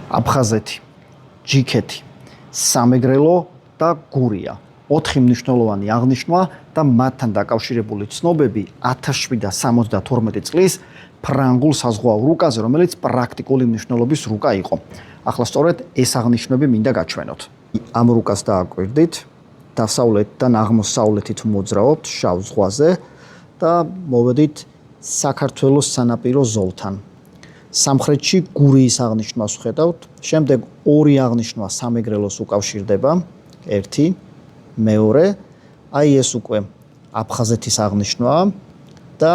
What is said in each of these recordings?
აფხაზეთი, ჯიქეთი, სამეგრელო და გურია. 4 მნიშვნელოვანი აღნიშვნა და მათთან დაკავშირებული ცნობები 1772 წლის ფრანგულ საზღვაო რუკაზე, რომელიც პრაქტიკული მნიშვნელობის რუკა იყო. ახლა სწორედ ეს აღნიშვნები მინდა გაჩვენოთ. ამ რუკას დააკვირდით, დასავლეთიდან აღმოსავლეთით მოძრაობთ შავ ზღვაზე და მოვედით საქართველოს სანაპირო ზოლთან. სამხრეთში გურიის აღნიშვნას ვხედავთ, შემდეგ ორი აღნიშვნა სამეგრელოს უკავშირდება, ერთი, მეორე, აი ეს უკვე აფხაზეთის აღნიშვნაა და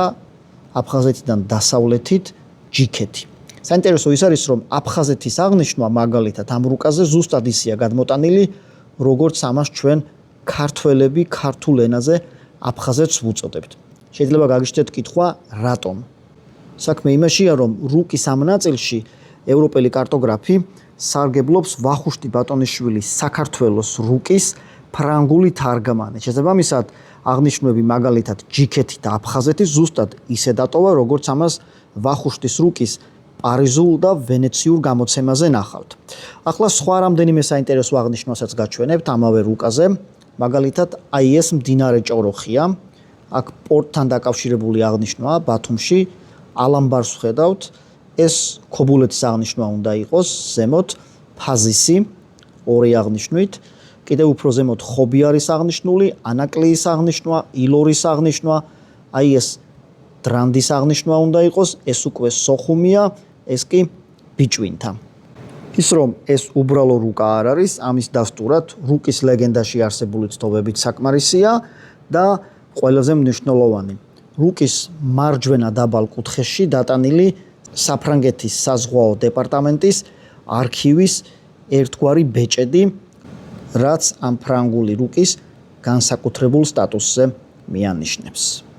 აფხაზეთიდან დასავლეთით ჯიქეთი. საინტერესო ის არის, რომ აფხაზეთის აღნიშვნა მაგალითად ამ რუკაზე ზუსტად ისეა გადმოტანილი, როგორც ამას ჩვენ ქართველები ქართულ ენაზე აფხაზეთს ვუწოდებთ. შეიძლება გაგიჩნდეთ კითხვა, რატომ? საქმე იმაშია, რომ რუკის ამ ნაწილში ევროპელი კარტოგრაფი სარგებლობს ვახუშტი ბატონიშვილის საქართველოს რუკის ფრანგული თარგმანი. შესაბამისად, აღნიშვნები მაგალითად ჯიქეთი და აფხაზეთი ზუსტად ისე დატოვა, როგორც ამას ვახუშტის რუკის პარიზულ და ვენეციურ გამოცემაზე ნახავთ. ახლა სხვა რამდენიმე საინტერესო აღნიშვნასაც გაჩვენებთ ამავე რუკაზე. მაგალითად, აი ეს მდინარე ჭოროხია, აქ პორტთან დაკავშირებული აღნიშვნაა ბათუმში, ალამბარს ვხედავთ, ეს ქობულეთის აღნიშვნა უნდა იყოს, ზემოთ ფაზისი, ორი აღნიშვნით, კიდევ უფრო ზემოთ ხობიარის აღნიშნული, ანაკლიის აღნიშვნა, ილორის აღნიშვნა, აი ეს დრანდის აღნიშვნა უნდა იყოს, ეს უკვე სოხუმია, ეს კი ბიჭვინთა. ის რომ ეს უბრალო რუკა არ არის, ამის დასტურად რუკის ლეგენდაში არსებული ცნობებით საკმარისია და ყველაზე მნიშვნელოვანი. რუკის მარჯვენა დაბალ კუთხეში დატანილი საფრანგეთის საზღვაო დეპარტამენტის არქივის ერთგვარი ბეჭედი, რაც ამ ფრანგული რუკის განსაკუთრებულ სტატუსზე მიანიშნებს.